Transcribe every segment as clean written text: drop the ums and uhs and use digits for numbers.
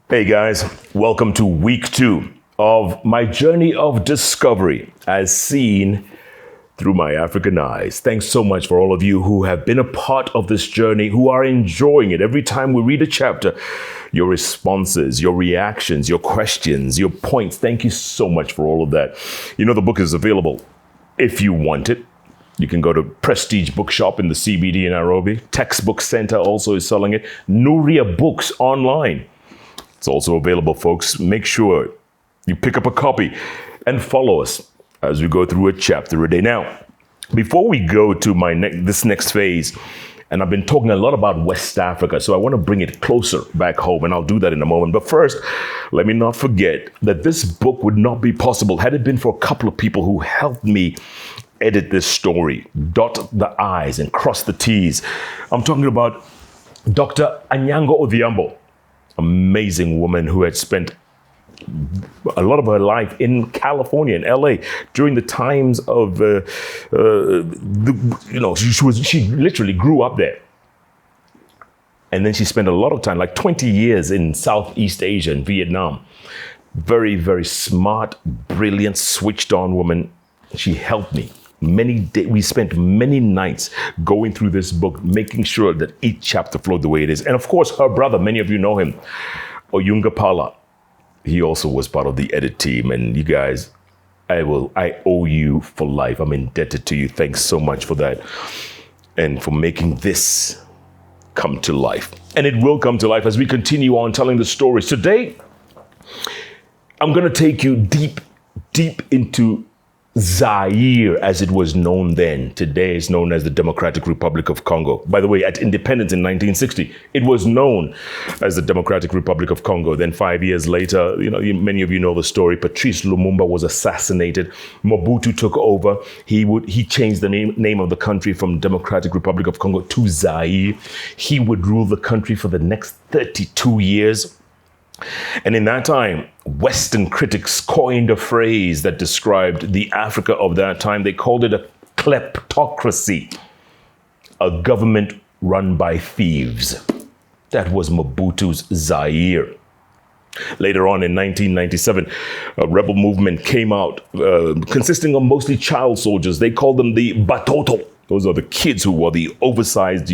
Hey guys, welcome to week 2 of my journey of discovery as seen through my African eyes. Thanks so much for all of you who have been a part of this journey, who are enjoying it. Every time we read a chapter, your responses, your reactions, your questions, your points. Thank you so much for all of that. You know, the book is available if you want it. You can go to Prestige Bookshop in the CBD in Nairobi. Textbook Center also is selling it. Nuria Books online. It's also available, folks. Make sure you pick up a copy and follow us as we go through a chapter a day. Now, before we go to this next phase, and I've been talking a lot about West Africa, so I want to bring it closer back home, and I'll do that in a moment. But first, let me not forget that this book would not be possible had it been for a couple of people who helped me edit this story, dot the I's and cross the T's. I'm talking about Dr. Anyango Odhiambo, amazing woman who had spent a lot of her life in California, in LA, during the times of, she literally grew up there. And then she spent a lot of time, like 20 years in Southeast Asia and Vietnam. Very, very smart, brilliant, switched on woman. She helped me. We spent many nights going through this book, making sure that each chapter flowed the way it is. And of course, her brother, many of you know him, Oyunga Pala. He also was part of the edit team. And you guys, I owe you for life. I'm indebted to you. Thanks so much for that. And for making this come to life. And it will come to life as we continue on telling the stories. Today, I'm going to take you deep into Zaire, as it was known then. Today is known as the Democratic Republic of Congo. By the way, at independence in 1960, it was known as the Democratic Republic of Congo. Then 5 years later, many of you know the story. Patrice Lumumba was assassinated. Mobutu took over. He changed the name of the country from Democratic Republic of Congo to Zaire. He would rule the country for the next 32 years. And in that time, Western critics coined a phrase that described the Africa of that time. They called it a kleptocracy, a government run by thieves. That was Mobutu's Zaire. Later on in 1997, a rebel movement came out consisting of mostly child soldiers. They called them the Batoto. Those are the kids who wore the oversized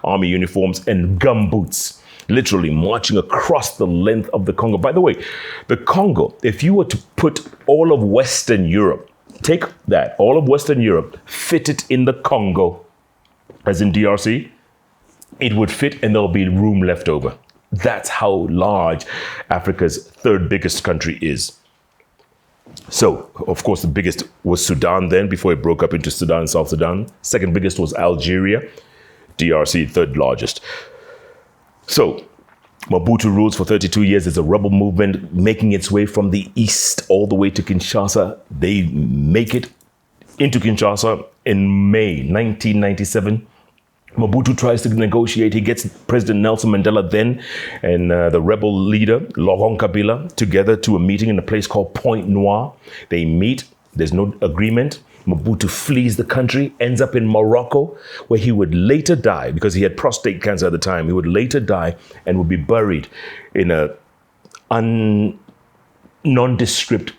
army uniforms and gumboots, literally marching across the length of the Congo. By the way, the Congo, if you were to put all of Western Europe, take that, all of Western Europe, fit it in the Congo, as in DRC, it would fit and there'll be room left over. That's how large Africa's third biggest country is. So, of course, the biggest was Sudan then, before it broke up into Sudan and South Sudan. Second biggest was Algeria. DRC, third largest. So, Mobutu rules for 32 years as a rebel movement, making its way from the east all the way to Kinshasa. They make it into Kinshasa in May 1997. Mobutu tries to negotiate. He gets President Nelson Mandela then and the rebel leader, Laurent Kabila, together to a meeting in a place called Pointe Noire. They meet. There's no agreement. Mobutu flees the country, ends up in Morocco, where he would later die because he had prostate cancer at the time. He would later die and would be buried in a nondescript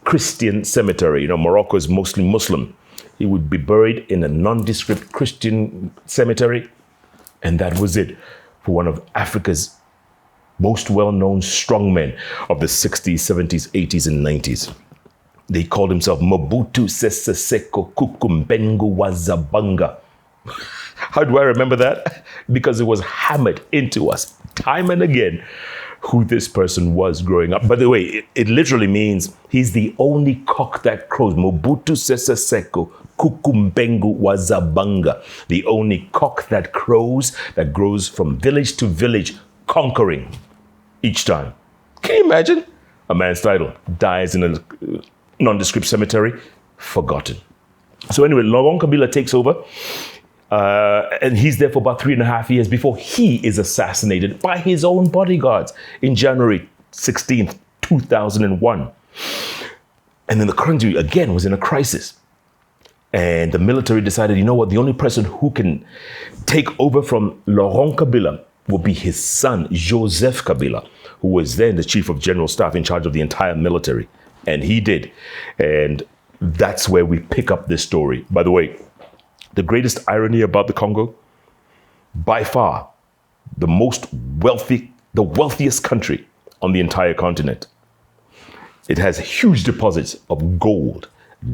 Christian cemetery. Morocco is mostly Muslim. He would be buried in a nondescript Christian cemetery. And that was it for one of Africa's most well-known strongmen of the 60s, 70s, 80s, and 90s. They called himself Mobutu Sese Seko Kukumbengu Wazabanga. How do I remember that? Because it was hammered into us time and again who this person was growing up. By the way, it literally means he's the only cock that crows. Mobutu Sese Seko Kukumbengu Wazabanga. The only cock that crows, that grows from village to village, conquering each time. Can you imagine? A man's title dies in a nondescript cemetery, forgotten. So anyway, Laurent Kabila takes over, and he's there for about 3.5 years before he is assassinated by his own bodyguards in January 16th, 2001. And then the country, again, was in a crisis. And the military decided, you know what, the only person who can take over from Laurent Kabila would be his son, Joseph Kabila, who was then the chief of general staff in charge of the entire military. And he did. And that's where we pick up this story. By the way, the greatest irony about the Congo, by far, the wealthiest country on the entire continent. It has huge deposits of gold,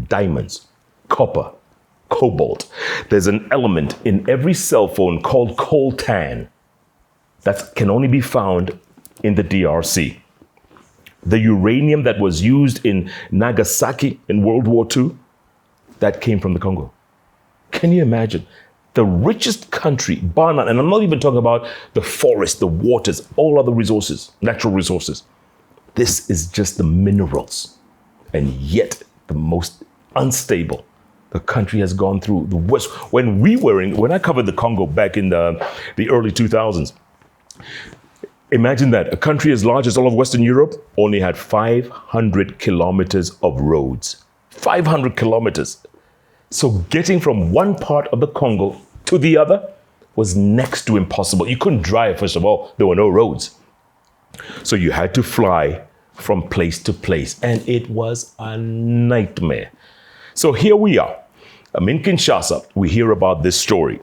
diamonds, copper, cobalt. There's an element in every cell phone called coltan that can only be found in the DRC. The uranium that was used in Nagasaki in World War II, that came from the Congo. Can you imagine? The richest country, bar none, and I'm not even talking about the forest, the waters, all other resources, natural resources. This is just the minerals, and yet the most unstable. The country has gone through the worst. When I covered the Congo back in the early 2000s, imagine that a country as large as all of Western Europe only had 500 kilometers of roads. 500 kilometers. So getting from one part of the Congo to the other was next to impossible. You couldn't drive, first of all. There were no roads. So you had to fly from place to place, and it was a nightmare. So here we are. I'm in Kinshasa. We hear about this story.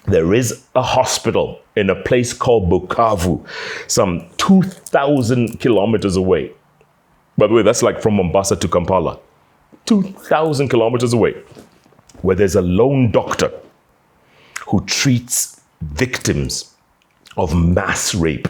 There is a hospital in a place called Bukavu, some 2,000 kilometers away. By the way, that's like from Mombasa to Kampala. 2,000 kilometers away, where there's a lone doctor who treats victims of mass rape.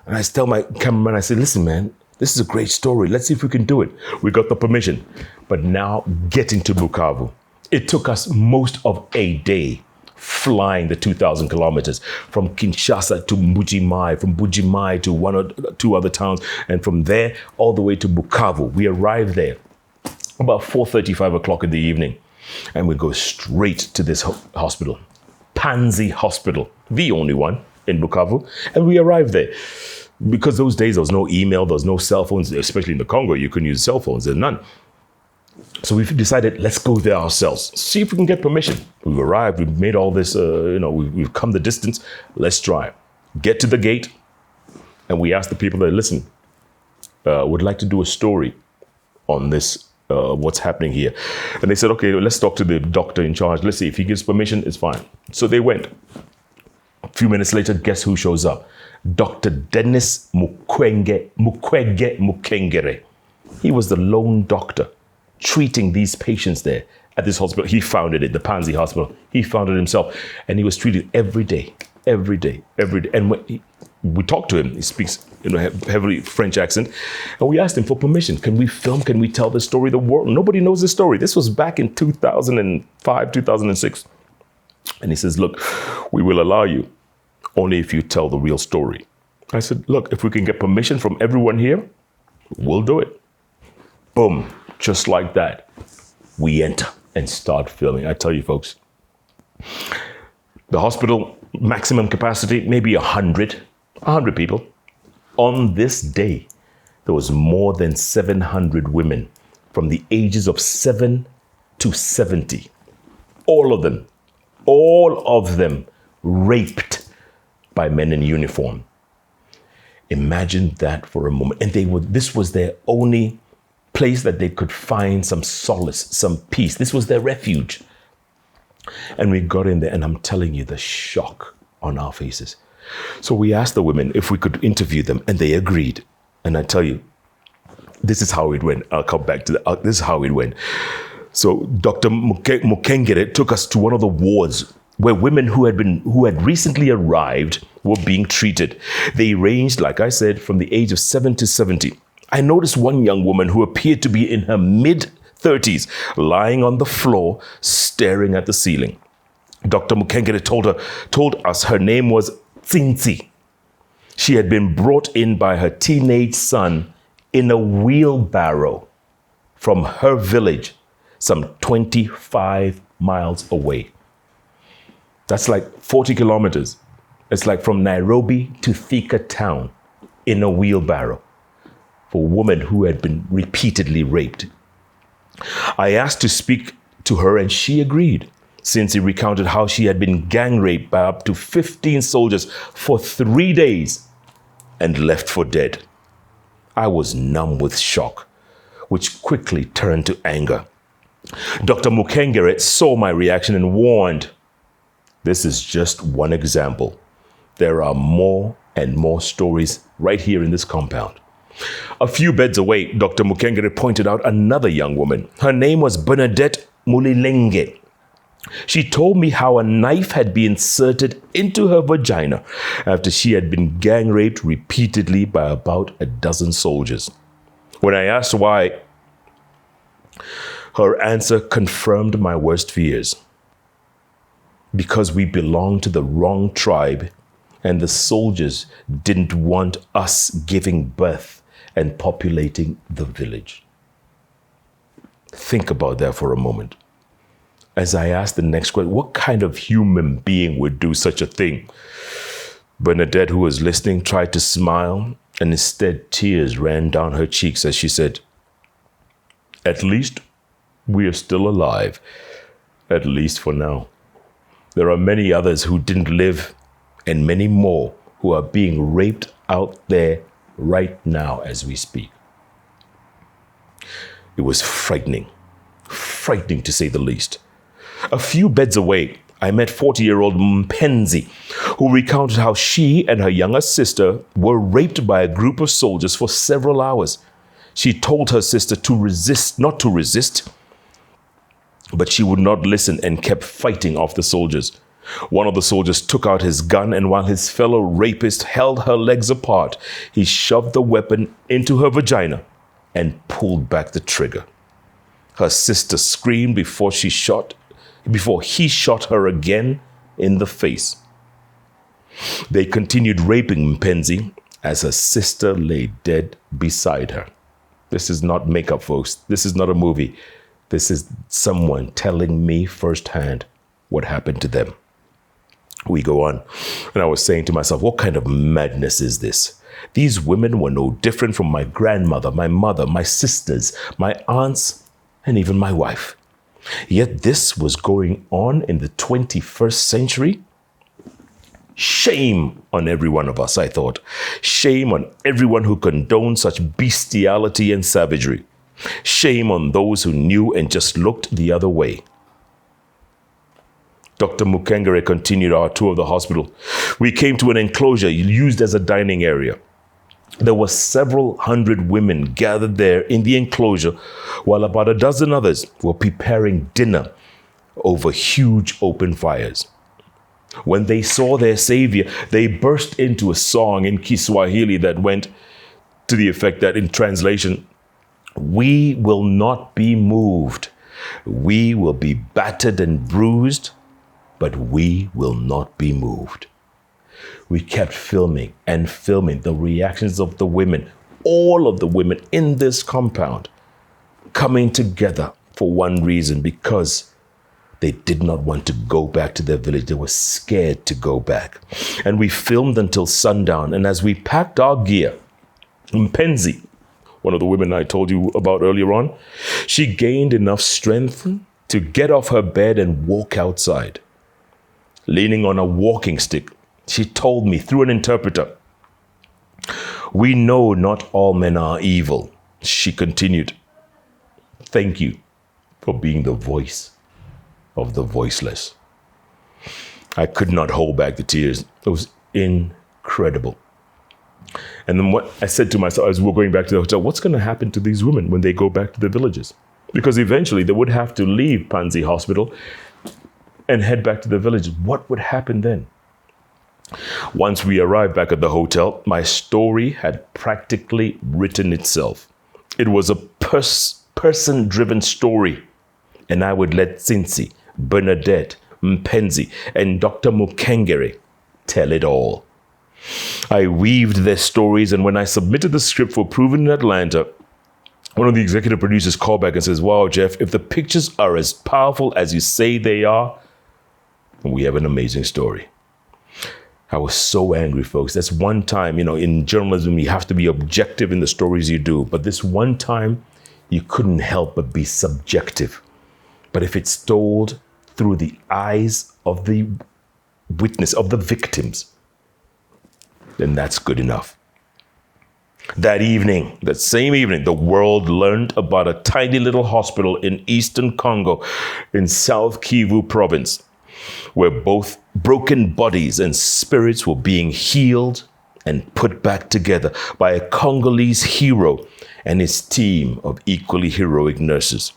And I tell my cameraman, I say, listen, man, this is a great story. Let's see if we can do it. We got the permission. But now getting to Bukavu, it took us most of a day flying the 2,000 kilometers from Kinshasa to Mbujimai, from Mbujimai to one or two other towns, and from there all the way to Bukavu. We arrived there about 4:35 o'clock in the evening, and we go straight to this hospital, Panzi Hospital, the only one in Bukavu. And we arrived there because those days there was no email, there was no cell phones, especially in the Congo. You couldn't use cell phones, there's none. So we've decided, let's go there ourselves, see if we can get permission. We've arrived, we've made all this, we've come the distance, let's try. Get to the gate, and we asked the people that, listen, would like to do a story on this, what's happening here. And they said, okay, let's talk to the doctor in charge. Let's see if he gives permission, it's fine. So they went. A few minutes later, guess who shows up? Dr. Denis Mukwege. He was the lone doctor treating these patients there at this hospital. He founded it, the Panzi Hospital. He founded it himself, and he was treated every day. And when we talked to him, he speaks heavily French accent, and we asked him for permission. Can we film? Can we tell the story? The world, nobody knows this story. This was back in 2005, 2006. And he says, look, we will allow you only if you tell the real story. I said, look, if we can get permission from everyone here, we'll do it. Boom, just like that, we enter and start filming. I tell you, folks, the hospital maximum capacity, maybe 100 people. On this day, there was more than 700 women from the ages of 7 to 70. All of them raped by men in uniform. Imagine that for a moment. And this was their only place that they could find some solace, some peace. This was their refuge. And we got in there, and I'm telling you, the shock on our faces. So we asked the women if we could interview them, and they agreed. And I tell you, this is how it went. I'll come back to that. This is how it went. So Dr. Mukwege took us to one of the wards where women who had recently arrived were being treated. They ranged, like I said, from the age of 7 to 70. I noticed one young woman who appeared to be in her mid-30s, lying on the floor, staring at the ceiling. Dr. Mukwege told us her name was Tsinzi. She had been brought in by her teenage son in a wheelbarrow from her village, some 25 miles away. That's like 40 kilometers. It's like from Nairobi to Thika town in a wheelbarrow for a woman who had been repeatedly raped. I asked to speak to her, and she agreed. Cincy recounted how she had been gang raped by up to 15 soldiers for 3 days and left for dead. I was numb with shock, which quickly turned to anger. Dr. Mukwege saw my reaction and warned, "This is just one example. There are more and more stories right here in this compound." A few beds away, Dr. Mukwege pointed out another young woman. Her name was Bernadette Mulilenge. She told me how a knife had been inserted into her vagina after she had been gang raped repeatedly by about a dozen soldiers. When I asked why, her answer confirmed my worst fears. Because we belonged to the wrong tribe, and the soldiers didn't want us giving birth and populating the village. Think about that for a moment. As I asked the next question, what kind of human being would do such a thing? Bernadette, who was listening, tried to smile, and instead tears ran down her cheeks as she said, "At least we are still alive, at least for now. There are many others who didn't live, and many more who are being raped out there right now as we speak." It was frightening to say the least. A few beds away, I met 40-year-old Mpenzi, who recounted how she and her younger sister were raped by a group of soldiers for several hours. She told her sister not to resist, but she would not listen and kept fighting off the soldiers. One of the soldiers took out his gun, and while his fellow rapist held her legs apart, he shoved the weapon into her vagina and pulled back the trigger. Her sister screamed before he shot her again in the face. They continued raping Mpenzi as her sister lay dead beside her. This is not makeup, folks. This is not a movie. This is someone telling me firsthand what happened to them. We go on, and I was saying to myself, what kind of madness is this? These women were no different from my grandmother, my mother, my sisters, my aunts, and even my wife. Yet this was going on in the 21st century? Shame on every one of us, I thought. Shame on everyone who condoned such bestiality and savagery. Shame on those who knew and just looked the other way. Dr. Mukwege continued our tour of the hospital. We came to an enclosure used as a dining area. There were several hundred women gathered there in the enclosure, while about a dozen others were preparing dinner over huge open fires. When they saw their savior, they burst into a song in Kiswahili that went to the effect that, in translation, "We will not be moved. We will be battered and bruised, but we will not be moved." We kept filming and filming the reactions of the women, all of the women in this compound, coming together for one reason, because they did not want to go back to their village. They were scared to go back. And we filmed until sundown. And as we packed our gear, Mpenzi, one of the women I told you about earlier on, she gained enough strength to get off her bed and walk outside. Leaning on a walking stick, she told me through an interpreter, "We know not all men are evil." She continued, "Thank you for being the voice of the voiceless." I could not hold back the tears. It was incredible. And then what I said to myself as we were going back to the hotel, what's going to happen to these women when they go back to their villages? Because eventually they would have to leave Panzi Hospital and head back to their villages. What would happen then? Once we arrived back at the hotel, my story had practically written itself. It was a person-driven story, and I would let Cincy, Bernadette, Mpenzi, and Dr. Mukwege tell it all. I weaved their stories, and when I submitted the script for Proven in Atlanta, one of the executive producers called back and says, "Wow, Jeff, if the pictures are as powerful as you say they are, we have an amazing story." I was so angry, folks. That's one time, in journalism, you have to be objective in the stories you do. But this one time, you couldn't help but be subjective. But if it's told through the eyes of the witness, of the victims, then that's good enough. That evening, that same evening, the world learned about a tiny little hospital in eastern Congo, in South Kivu province, where both broken bodies and spirits were being healed and put back together by a Congolese hero and his team of equally heroic nurses.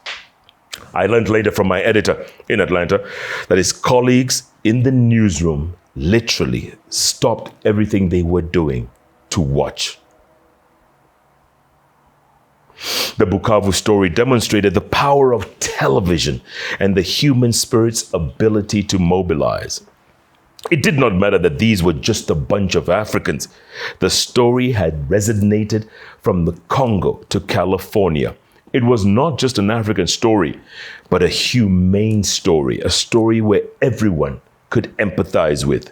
I learned later from my editor in Atlanta that his colleagues in the newsroom literally stopped everything they were doing to watch. The Bukavu story demonstrated the power of television and the human spirit's ability to mobilize. It did not matter that these were just a bunch of Africans. The story had resonated from the Congo to California. It was not just an African story, but a humane story, a story where everyone could empathize with.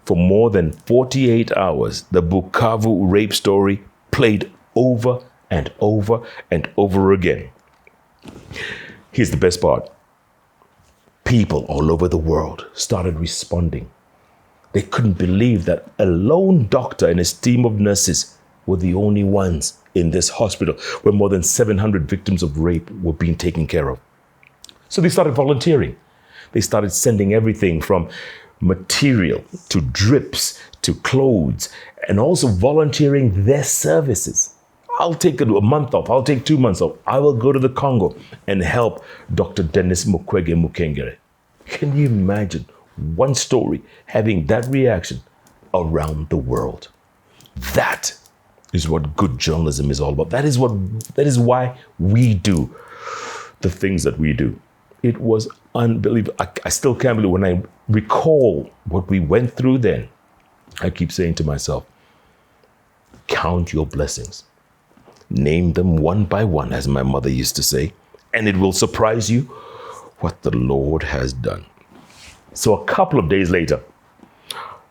For more than 48 hours, the Bukavu rape story played over and over and over again. Here's the best part. People all over the world started responding. They couldn't believe that a lone doctor and his team of nurses were the only ones in this hospital where more than 700 victims of rape were being taken care of. So they started volunteering. They started sending everything from material to drips to clothes, and also volunteering their services. I'll take a month off. I'll take 2 months off. I will go to the Congo and help Dr. Denis Mukwege. Can you imagine one story having that reaction around the world? That is what good journalism is all about. That is why we do the things that we do. It was unbelievable. I still can't believe when I recall what we went through then. I keep saying to myself, count your blessings. Name them one by one, as my mother used to say, and it will surprise you what the Lord has done. So a couple of days later,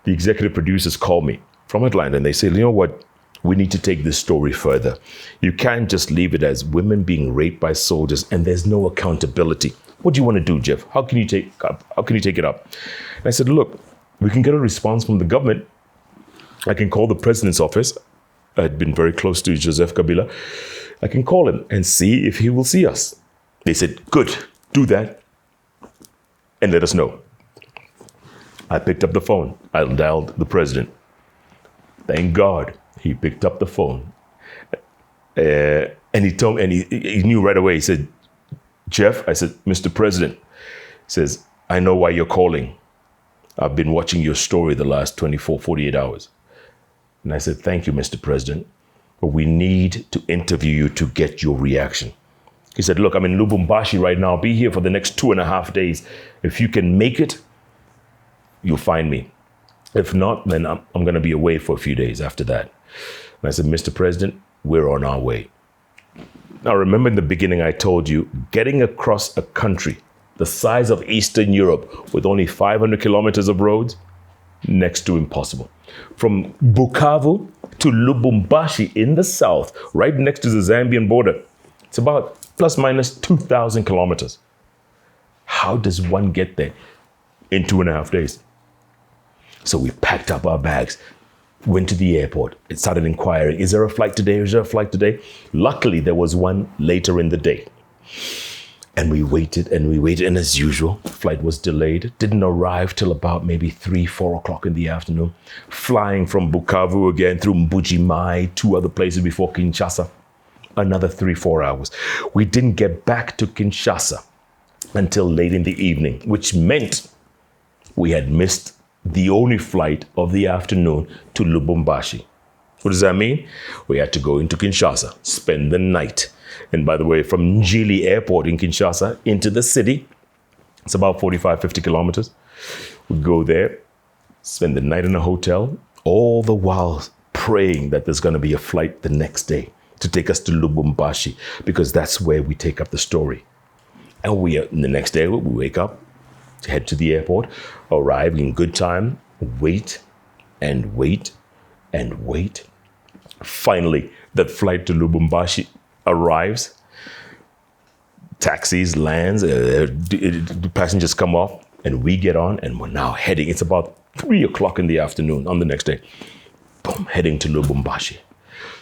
the executive producers called me from Atlanta and they said, you know what? We need to take this story further. You can't just leave it as women being raped by soldiers and there's no accountability. What do you want to do, Jeff? How can you take it up? And I said, look, we can get a response from the government. I can call the president's office. I had been very close to Joseph Kabila. I can call him and see if he will see us. They said, good, do that and let us know. I picked up the phone. I dialed the president. Thank God he picked up the phone. And he told me, and he knew right away. He said, Jeff, I said, Mr. President, he says, I know why you're calling. I've been watching your story the last 24, 48 hours. And I said, thank you, Mr. President, but we need to interview you to get your reaction. He said, look, I'm in Lubumbashi right now. I'll be here for the next 2.5 days. If you can make it, you'll find me. If not, then I'm going to be away for a few days after that. And I said, Mr. President, we're on our way. Now, remember in the beginning, I told you, getting across a country the size of Eastern Europe with only 500 kilometers of roads, next to impossible. From Bukavu to Lubumbashi in the south, right next to the Zambian border, it's about plus minus 2,000 kilometers. How does one get there in 2.5 days? So we packed up our bags, went to the airport, and started inquiring, is there a flight today? Is there a flight today? Luckily, there was one later in the day. And we waited, and as usual, flight was delayed. Didn't arrive till about maybe 3, 4 o'clock in the afternoon. Flying from Bukavu again through Mbuji-Mayi, 2 other places before Kinshasa. Another 3, 4 hours. We didn't get back to Kinshasa until late in the evening, which meant we had missed the only flight of the afternoon to Lubumbashi. What does that mean? We had to go into Kinshasa, spend the night. And by the way, from Njili Airport in Kinshasa into the city, it's about 45, 50 kilometers. We go there, spend the night in a hotel, all the while praying that there's going to be a flight the next day to take us to Lubumbashi, because that's where we take up the story. And the next day, we wake up, head to the airport, arrive in good time, wait and wait and wait. Finally, that flight to Lubumbashi arrives. taxis, lands, the passengers come off, and we get on, and we're now heading. It's about 3 o'clock in the afternoon on the next day. Boom, heading to Lubumbashi.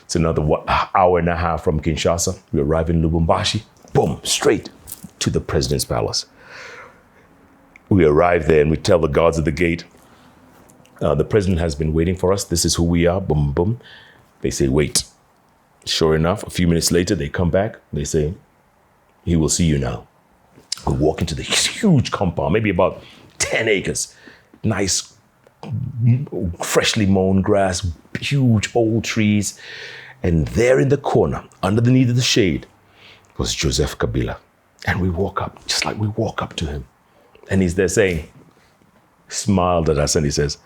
It's another hour and a half from Kinshasa. We arrive in Lubumbashi. Boom, straight to the president's palace. We arrive there and we tell the guards at the gate, the president has been waiting for us. This is who we are. Boom, boom. They say, wait. Sure enough, a few minutes later, they come back. They say, he will see you now. We walk into the huge compound, maybe about 10 acres. Nice, freshly mown grass, huge old trees. And there in the corner, underneath the shade, was Joseph Kabila. And we walk up, just like we walk up to him. And he's there saying, smiled at us and he says,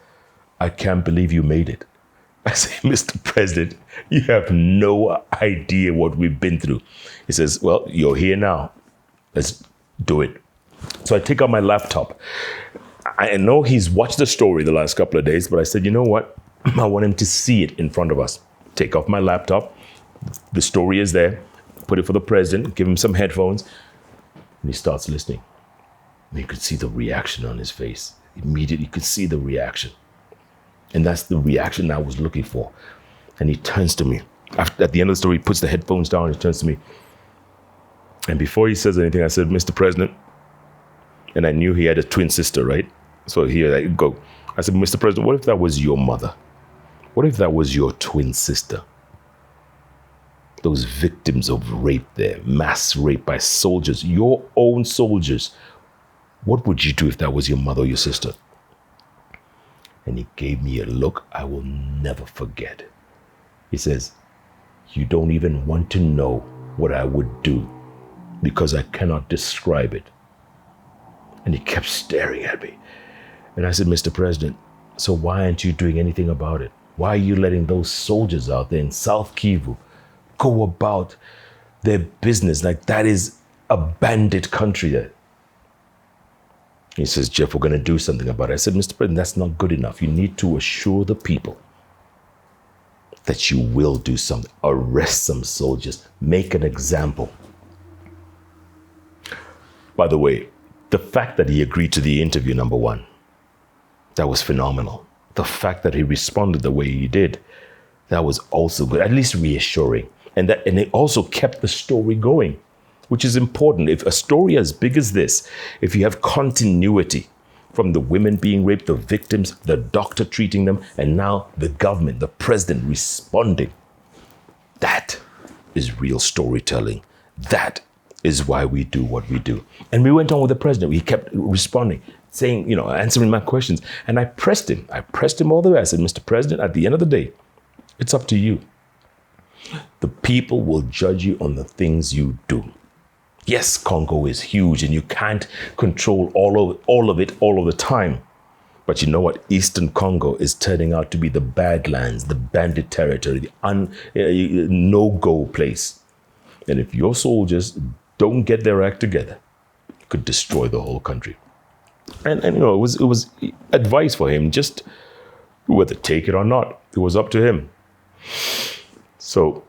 I can't believe you made it. I say, Mr. President, you have no idea what we've been through. He says, well, you're here now. Let's do it. So I take out my laptop. I know he's watched the story the last couple of days, but I said, you know what? I want him to see it in front of us. Take off my laptop. The story is there. Put it for the president, give him some headphones. And he starts listening. And you could see the reaction on his face. Immediately, you could see the reaction. And that's the reaction I was looking for. And he turns to me. At the end of the story, he puts the headphones down and he turns to me. And before he says anything, I said, Mr. President, and I knew he had a twin sister, right? So here I go. I said, Mr. President, what if that was your mother? What if that was your twin sister? Those victims of rape there, mass rape by soldiers, your own soldiers. What would you do if that was your mother or your sister? And he gave me a look I will never forget. He says, you don't even want to know what I would do because I cannot describe it. And he kept staring at me. And I said, Mr. President, so why aren't you doing anything about it? Why are you letting those soldiers out there in South Kivu go about their business like that is a bandit country there? He says, Jeff, we're going to do something about it. I said, Mr. President, that's not good enough. You need to assure the people that you will do something. Arrest some soldiers. Make an example. By the way, the fact that he agreed to the interview, number one, that was phenomenal. The fact that he responded the way he did, that was also good, at least reassuring. And it also kept the story going, which is important. If a story as big as this, if you have continuity from the women being raped, the victims, the doctor treating them, and now the government, the president responding, that is real storytelling. That is why we do what we do. And we went on with the president. He kept responding, saying, answering my questions. And I pressed him. I pressed him all the way. I said, Mr. President, at the end of the day, it's up to you. The people will judge you on the things you do. Yes, Congo is huge and you can't control all of it all of the time. But you know what? Eastern Congo is turning out to be the badlands, the bandit territory, the no-go place. And if your soldiers don't get their act together, it could destroy the whole country. And it was advice for him, just whether take it or not. It was up to him. So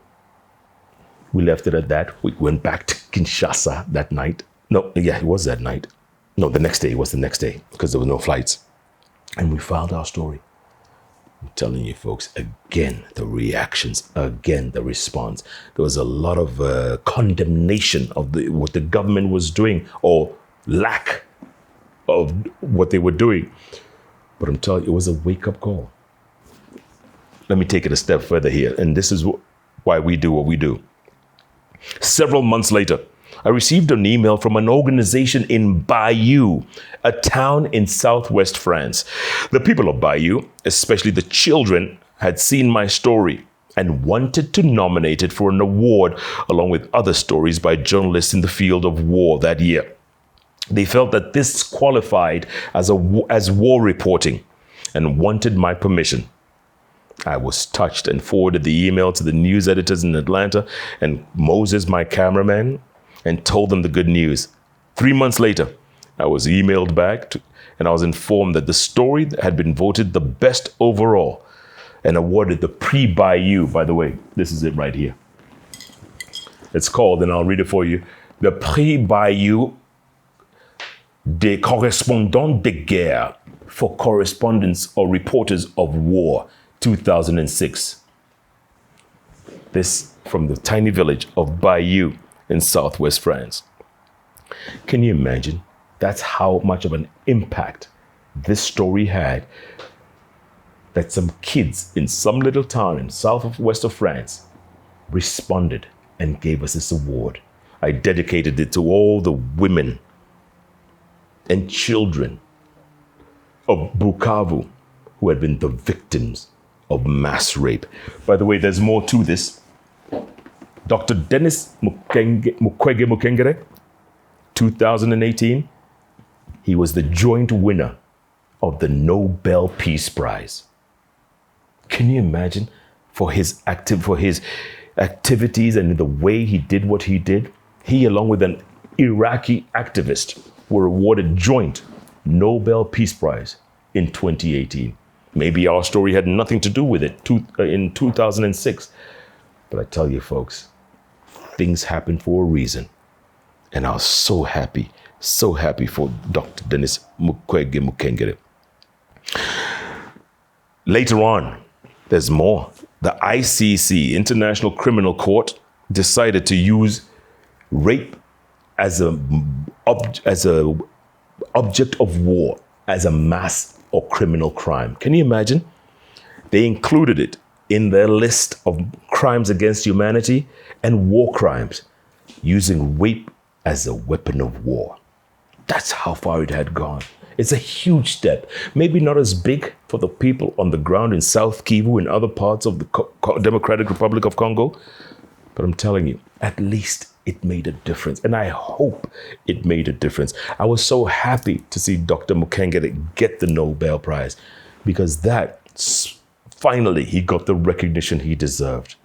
we left it at that. We went back to Kinshasa that night. No, yeah, it was that night. No, the next day. It was the next day because there were no flights. And we filed our story. I'm telling you, folks, again, the reactions, again, the response. There was a lot of condemnation of what the government was doing or lack of what they were doing. But I'm telling you, it was a wake-up call. Let me take it a step further here. And this is why we do what we do. Several months later, I received an email from an organization in Bayeux, a town in southwest France. The people of Bayeux, especially the children, had seen my story and wanted to nominate it for an award along with other stories by journalists in the field of war that year. They felt that this qualified as war reporting and wanted my permission. I was touched and forwarded the email to the news editors in Atlanta and Moses, my cameraman, and told them the good news. 3 months later, I was emailed back and I was informed that the story had been voted the best overall and awarded the Prix Bayeux. By the way, this is it right here. It's called, and I'll read it for you, the Prix Bayeux des correspondants de guerre for correspondents or reporters of war, 2006. This from the tiny village of Bayeux in southwest France. Can you imagine? That's how much of an impact this story had, that some kids in some little town in southwest of France responded and gave us this award. I dedicated it to all the women and children of Bukavu who had been the victims of mass rape. By the way, there's more to this. Dr. Denis Mukwege, 2018, he was the joint winner of the Nobel Peace Prize. Can you imagine for his activities and the way he did what he did? He, along with an Iraqi activist, were awarded joint Nobel Peace Prize in 2018. Maybe our story had nothing to do with it in 2006. But I tell you, folks, things happen for a reason. And I was so happy for Dr. Denis Mukwege. Later on, there's more. The ICC, International Criminal Court, decided to use rape as a object of war, as a mass or criminal crime. Can you imagine? They included it in their list of crimes against humanity and war crimes, using rape as a weapon of war. That's how far it had gone. It's a huge step. Maybe not as big for the people on the ground in South Kivu and other parts of the Democratic Republic of Congo, but I'm telling you, at least it made a difference. And I hope it made a difference. I was so happy to see Dr. Mukwege get the Nobel Prize, because finally he got the recognition he deserved.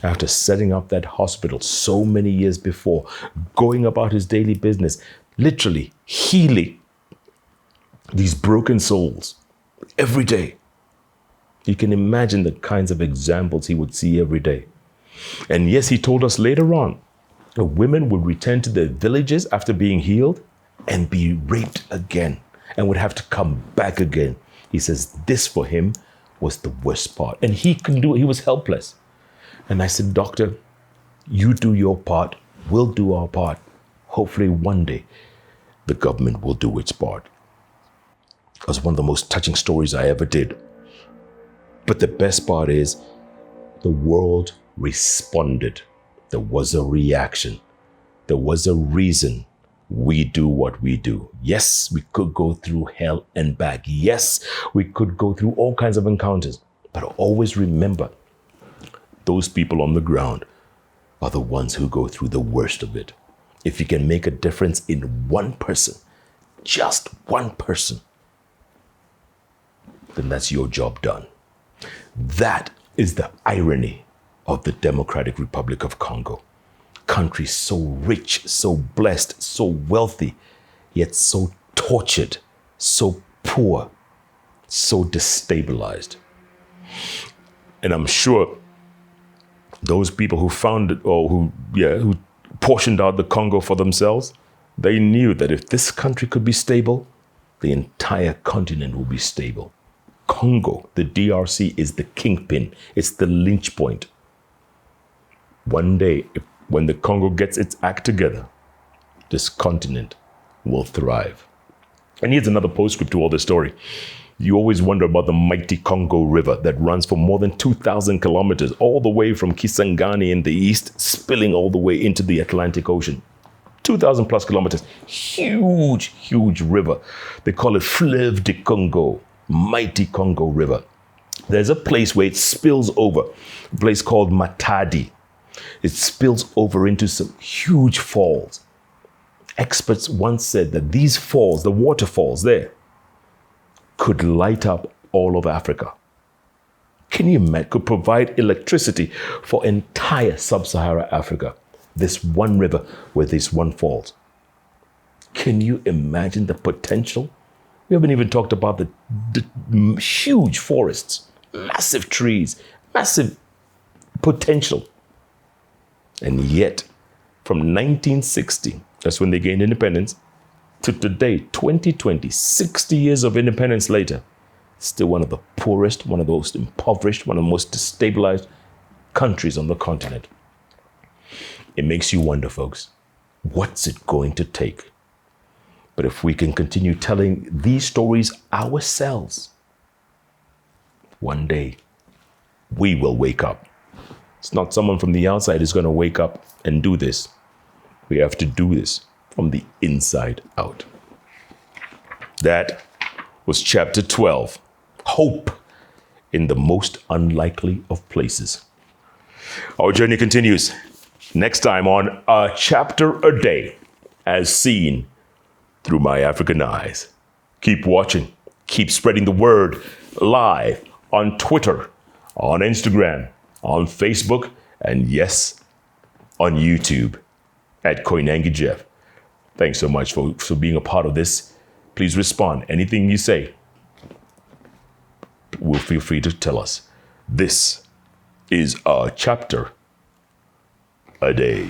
After setting up that hospital so many years before, going about his daily business, literally healing these broken souls every day. You can imagine the kinds of examples he would see every day. And yes, he told us later on, the women would return to their villages after being healed and be raped again and would have to come back again. He says this for him was the worst part. And he was helpless. And I said, Doctor, you do your part, we'll do our part. Hopefully one day the government will do its part. It was one of the most touching stories I ever did. But the best part is the world responded. There was a reaction. There was a reason we do what we do. Yes, we could go through hell and back. Yes, we could go through all kinds of encounters. But always remember, those people on the ground are the ones who go through the worst of it. If you can make a difference in one person, just one person, then that's your job done. That is the irony of the Democratic Republic of Congo. Country so rich, so blessed, so wealthy, yet so tortured, so poor, so destabilized. And I'm sure those people who founded or who portioned out the Congo for themselves, they knew that if this country could be stable, the entire continent will be stable. Congo, the DRC, is the kingpin. It's the lynch point. One day, when the Congo gets its act together, this continent will thrive. And here's another postscript to all this story. You always wonder about the mighty Congo River that runs for more than 2,000 kilometers, all the way from Kisangani in the east, spilling all the way into the Atlantic Ocean. 2,000 plus kilometers. Huge, huge river. They call it Fleuve du Congo, mighty Congo River. There's a place where it spills over, a place called Matadi. It spills over into some huge falls. Experts once said that these falls, the waterfalls there, could light up all of Africa. Can you imagine? Could provide electricity for entire sub-Saharan Africa. This one river where this one falls. Can you imagine the potential? We haven't even talked about the huge forests, massive trees, massive potential. And yet, from 1960 That's when they gained independence. To today, 2020, 60 years of independence later, still one of the poorest, one of the most impoverished, one of the most destabilized countries on the continent. It makes you wonder, folks, what's it going to take? But if we can continue telling these stories ourselves, one day we will wake up. It's not someone from the outside who's going to wake up and do this. We have to do this from the inside out. That was chapter 12, Hope in the Most Unlikely of Places. Our journey continues next time on A Chapter a Day, as seen through my African eyes. Keep watching, keep spreading the word live on Twitter, on Instagram, on Facebook, and yes, on YouTube at Koinange Jeff. Thanks so much for being a part of this. Please respond. Anything you say, will feel free to tell us. This is A Chapter a Day.